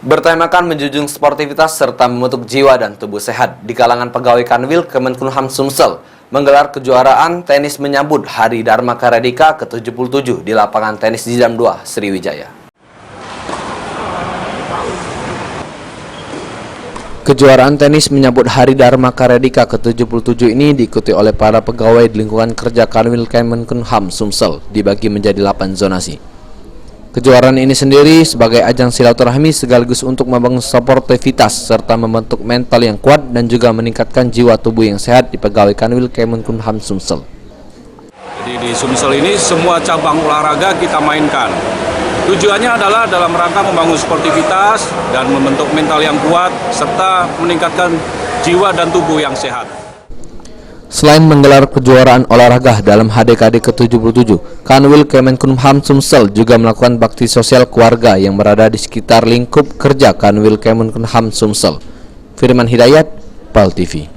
Bertemakan menjunjung sportivitas serta membentuk jiwa dan tubuh sehat di kalangan pegawai Kanwil Kemenkumham Sumsel menggelar kejuaraan tenis menyambut Hari Dharma Karyadika ke-77 di lapangan tenis Jidam 2, Sriwijaya. Kejuaraan tenis menyambut Hari Dharma Karyadika ke-77 ini diikuti oleh para pegawai di lingkungan kerja Kanwil Kemenkumham Sumsel dibagi menjadi 8 zonasi. Kejuaraan ini sendiri sebagai ajang silaturahmi sekaligus untuk membangun sportivitas serta membentuk mental yang kuat dan juga meningkatkan jiwa tubuh yang sehat di pegawai Kanwil Kemenkumham Sumsel. Jadi di Sumsel ini semua cabang olahraga kita mainkan. Tujuannya adalah dalam rangka membangun sportivitas dan membentuk mental yang kuat serta meningkatkan jiwa dan tubuh yang sehat. Selain menggelar kejuaraan olahraga dalam HDKD ke-77, Kanwil Kemenkumham Sumsel juga melakukan bakti sosial keluarga yang berada di sekitar lingkup kerja Kanwil Kemenkumham Sumsel. Firman Hidayat, PAL TV.